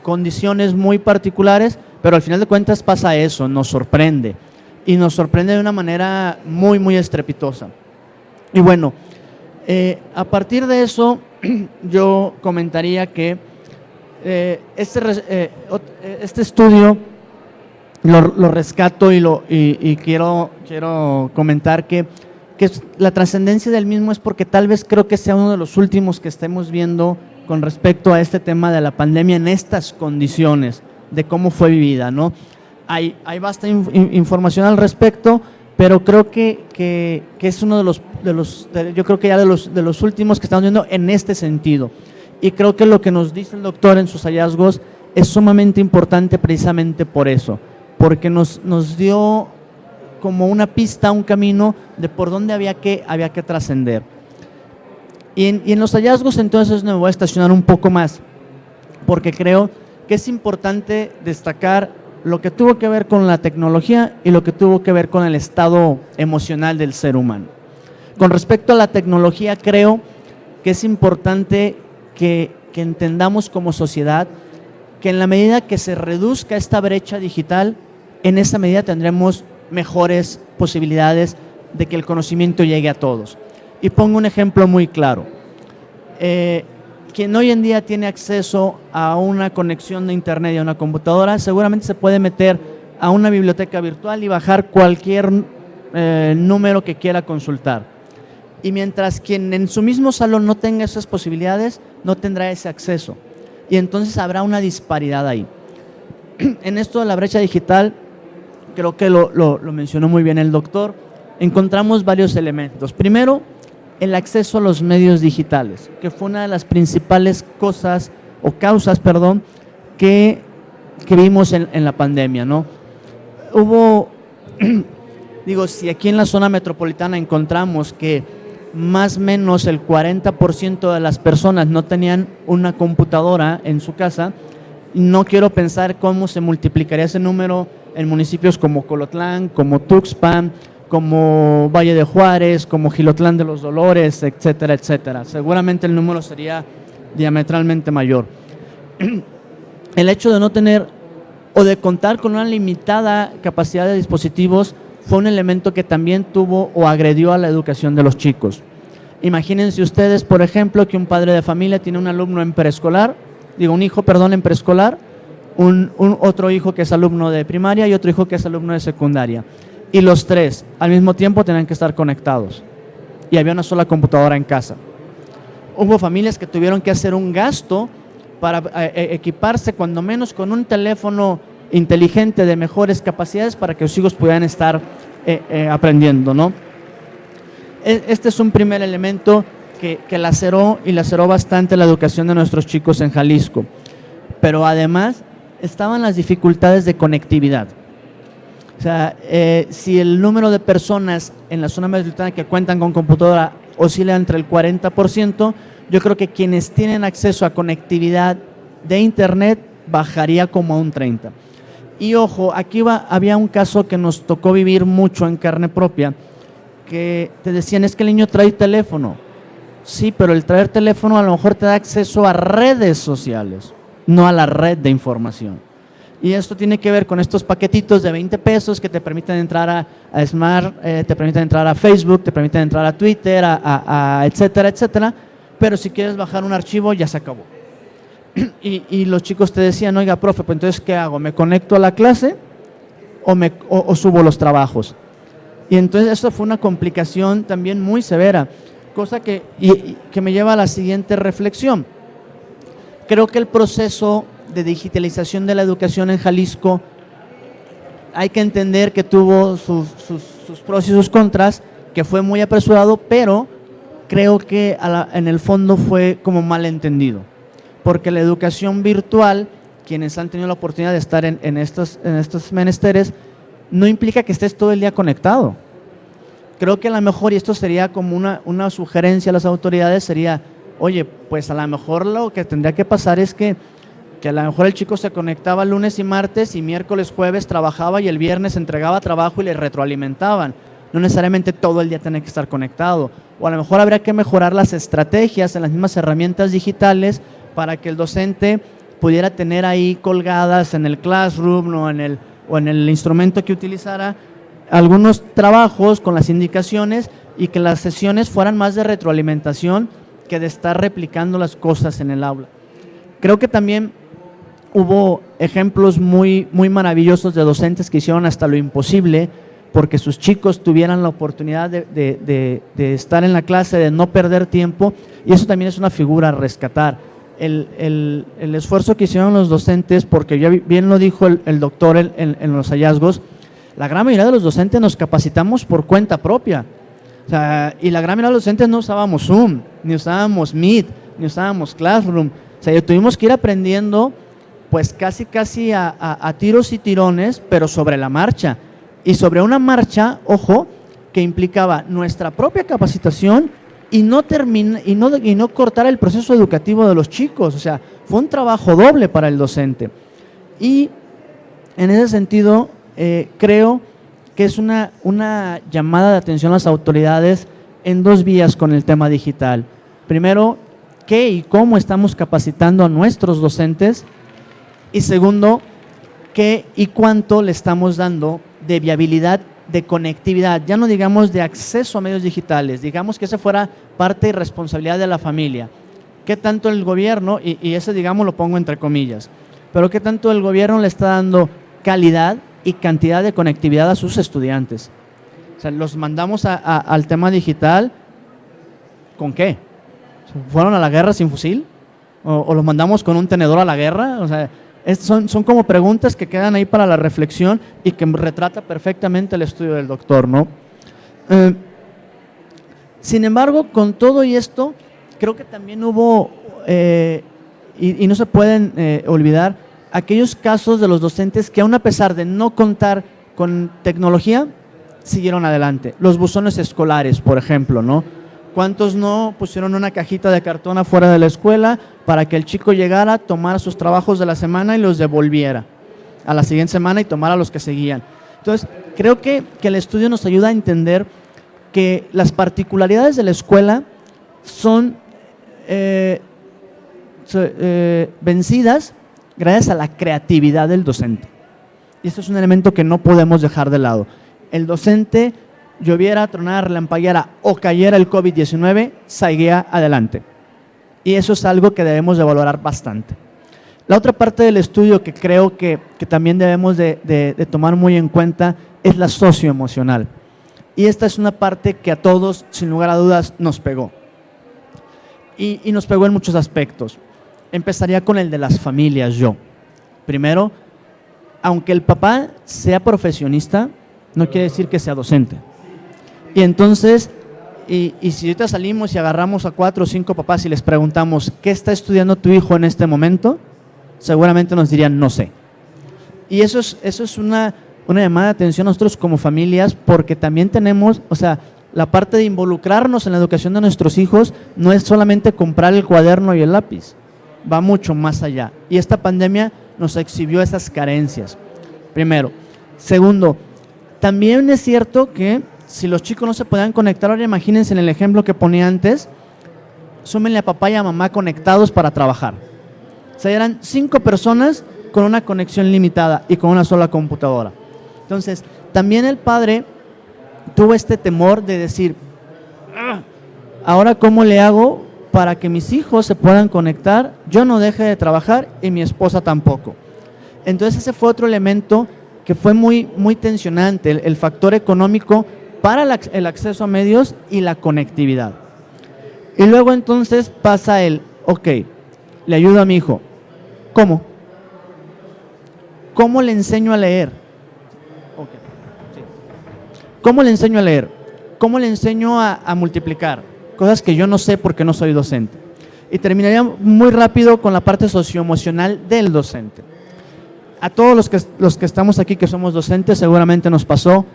condiciones muy particulares, pero al final de cuentas pasa eso, nos sorprende, y nos sorprende de una manera muy, muy estrepitosa. Y bueno, a partir de eso, yo comentaría que este estudio lo rescato y quiero comentar que la trascendencia del mismo es porque tal vez creo que sea uno de los últimos que estemos viendo con respecto a este tema de la pandemia en estas condiciones, de cómo fue vivida, ¿no? Hay bastante información al respecto, pero creo que es uno yo creo que ya de los últimos que estamos viendo en este sentido. Y creo que lo que nos dice el doctor en sus hallazgos es sumamente importante precisamente por eso, porque nos dio como una pista, un camino de por dónde había que trascender. Y en los hallazgos entonces me voy a estacionar un poco más, porque creo que es importante destacar lo que tuvo que ver con la tecnología y lo que tuvo que ver con el estado emocional del ser humano. Con respecto a la tecnología, creo que es importante que entendamos como sociedad que en la medida que se reduzca esta brecha digital, en esa medida tendremos mejores posibilidades de que el conocimiento llegue a todos. Y pongo un ejemplo muy claro. Quien hoy en día tiene acceso a una conexión de internet y a una computadora, seguramente se puede meter a una biblioteca virtual y bajar cualquier número que quiera consultar. Y mientras quien en su mismo salón no tenga esas posibilidades, no tendrá ese acceso. Y entonces habrá una disparidad ahí. En esto de la brecha digital, creo que lo mencionó muy bien el doctor, encontramos varios elementos. Primero, el acceso a los medios digitales, que fue una de las principales causas que vimos en la pandemia, ¿no? Si aquí en la zona metropolitana encontramos que más o menos el 40% de las personas no tenían una computadora en su casa, no quiero pensar cómo se multiplicaría ese número en municipios como Colotlán, como Tuxpan, como Valle de Juárez, como Jilotlán de los Dolores, etcétera, etcétera. Seguramente el número sería diametralmente mayor. El hecho de no tener o de contar con una limitada capacidad de dispositivos fue un elemento que también tuvo o agredió a la educación de los chicos. Imagínense ustedes, por ejemplo, que un padre de familia tiene un alumno en preescolar, un hijo en preescolar, otro hijo que es alumno de primaria y otro hijo que es alumno de secundaria. Y los tres al mismo tiempo tenían que estar conectados. Y había una sola computadora en casa. Hubo familias que tuvieron que hacer un gasto para equiparse cuando menos con un teléfono inteligente de mejores capacidades para que sus hijos pudieran estar aprendiendo, ¿no? Este es un primer elemento que laceró bastante la educación de nuestros chicos en Jalisco. Pero además estaban las dificultades de conectividad. O sea, si el número de personas en la zona metropolitana que cuentan con computadora oscila entre el 40%, yo creo que quienes tienen acceso a conectividad de internet bajaría como a un 30%. Y ojo, aquí había un caso que nos tocó vivir mucho en carne propia, que te decían, es que el niño trae teléfono. Sí, pero el traer teléfono a lo mejor te da acceso a redes sociales, no a la red de información. Y esto tiene que ver con estos paquetitos de 20 pesos que te permiten entrar a Smart, te permiten entrar a Facebook, te permiten entrar a Twitter, etcétera, etcétera. Pero si quieres bajar un archivo, ya se acabó. Y los chicos te decían, oiga, profe, pues entonces, ¿qué hago? ¿Me conecto a la clase o subo los trabajos? Y entonces eso fue una complicación también muy severa, cosa que me lleva a la siguiente reflexión. Creo que el proceso de digitalización de la educación en Jalisco hay que entender que tuvo sus pros y sus contras, que fue muy apresurado, pero creo que en el fondo fue como malentendido, porque la educación virtual, quienes han tenido la oportunidad de estar en estos menesteres, no implica que estés todo el día conectado. Creo que a lo mejor, y esto sería como una sugerencia a las autoridades, sería, oye, pues a lo mejor lo que tendría que pasar es que a lo mejor el chico se conectaba lunes y martes y miércoles, jueves trabajaba y el viernes entregaba trabajo y le retroalimentaban. No necesariamente todo el día tiene que estar conectado. O a lo mejor habría que mejorar las estrategias en las mismas herramientas digitales para que el docente pudiera tener ahí colgadas en el Classroom o en el instrumento que utilizara algunos trabajos con las indicaciones y que las sesiones fueran más de retroalimentación que de estar replicando las cosas en el aula. Creo que también hubo ejemplos muy, muy maravillosos de docentes que hicieron hasta lo imposible porque sus chicos tuvieran la oportunidad de estar en la clase, de no perder tiempo, y eso también es una figura a rescatar. El esfuerzo que hicieron los docentes, porque ya bien lo dijo el doctor en los hallazgos, la gran mayoría de los docentes nos capacitamos por cuenta propia. O sea, y la gran mayoría de los docentes no usábamos Zoom, ni usábamos Meet, ni usábamos Classroom. O sea, tuvimos que ir aprendiendo pues casi a tiros y tirones, pero sobre la marcha. Y sobre una marcha, ojo, que implicaba nuestra propia capacitación y no cortar el proceso educativo de los chicos. O sea, fue un trabajo doble para el docente. Y en ese sentido, creo que es una llamada de atención a las autoridades en dos vías con el tema digital. Primero, qué y cómo estamos capacitando a nuestros docentes, y segundo, qué y cuánto le estamos dando de viabilidad, de conectividad, ya no digamos de acceso a medios digitales, digamos que esa fuera parte y responsabilidad de la familia. ¿Qué tanto el gobierno, y ese digamos lo pongo entre comillas, pero qué tanto el gobierno le está dando calidad y cantidad de conectividad a sus estudiantes? O sea, los mandamos al tema digital, ¿con qué? ¿Fueron a la guerra sin fusil? ¿O los mandamos con un tenedor a la guerra? O sea, son como preguntas que quedan ahí para la reflexión y que retrata perfectamente el estudio del doctor, ¿no? Sin embargo, con todo y esto, creo que también hubo, y no se pueden olvidar, aquellos casos de los docentes que aún a pesar de no contar con tecnología, siguieron adelante. Los buzones escolares, por ejemplo, ¿no? ¿Cuántos no pusieron una cajita de cartón afuera de la escuela para que el chico llegara, tomara sus trabajos de la semana y los devolviera a la siguiente semana y tomara los que seguían? Entonces, creo que el estudio nos ayuda a entender que las particularidades de la escuela son vencidas gracias a la creatividad del docente. Y esto es un elemento que no podemos dejar de lado. El docente, lloviera, tronara, relampagueara o cayera el COVID-19, seguía adelante. Y eso es algo que debemos de valorar bastante. La otra parte del estudio que creo que también debemos de tomar muy en cuenta es la socioemocional. Y esta es una parte que a todos, sin lugar a dudas, nos pegó. Y nos pegó en muchos aspectos. Empezaría con el de las familias, yo. Primero, aunque el papá sea profesionista, no quiere decir que sea docente. Y entonces, y si ahorita salimos y agarramos a 4 o 5 papás y les preguntamos, ¿qué está estudiando tu hijo en este momento? Seguramente nos dirían, no sé. Y eso es una llamada de atención a nosotros como familias, porque también tenemos, o sea, la parte de involucrarnos en la educación de nuestros hijos no es solamente comprar el cuaderno y el lápiz, va mucho más allá. Y esta pandemia nos exhibió esas carencias. Primero. Segundo, también es cierto que si los chicos no se podían conectar, ahora imagínense en el ejemplo que ponía antes, súmenle a papá y a mamá conectados para trabajar. O sea, eran 5 personas con una conexión limitada y con una sola computadora. Entonces, también el padre tuvo este temor de decir, ahora ¿cómo le hago para que mis hijos se puedan conectar? Yo no deje de trabajar y mi esposa tampoco. Entonces ese fue otro elemento que fue muy tensionante, el factor económico para el acceso a medios y la conectividad. Y luego entonces pasa ok, le ayudo a mi hijo. ¿Cómo? ¿Cómo le enseño a leer? Okay. Sí. ¿Cómo le enseño a leer? ¿Cómo le enseño a multiplicar? Cosas que yo no sé porque no soy docente. Y terminaría muy rápido con la parte socioemocional del docente. A todos los que estamos aquí que somos docentes seguramente nos pasó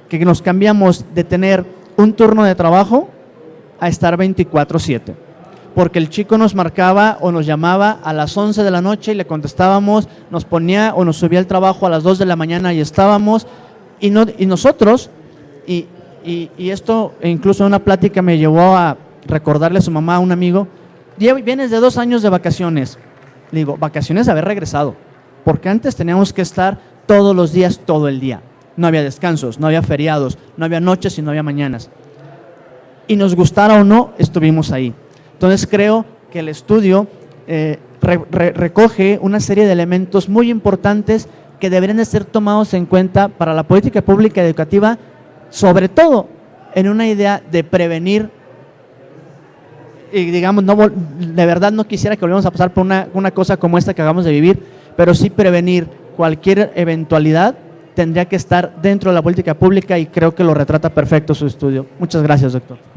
que nos cambiamos de tener un turno de trabajo a estar 24/7. Porque el chico nos marcaba o nos llamaba a las 11 de la noche y le contestábamos, nos ponía o nos subía el trabajo a las 2 de la mañana y estábamos, y nosotros, y esto incluso en una plática me llevó a recordarle a su mamá a un amigo, vienes de 2 años de vacaciones. Le digo, vacaciones de haber regresado, porque antes teníamos que estar todos los días, todo el día. No había descansos, no había feriados, no había noches y no había mañanas. Y nos gustara o no, estuvimos ahí. Entonces creo que el estudio recoge una serie de elementos muy importantes que deberían de ser tomados en cuenta para la política pública educativa, sobre todo en una idea de prevenir, y digamos, de verdad no quisiera que volviéramos a pasar por una cosa como esta que acabamos de vivir, pero sí prevenir cualquier eventualidad tendría que estar dentro de la política pública y creo que lo retrata perfecto su estudio. Muchas gracias, doctor.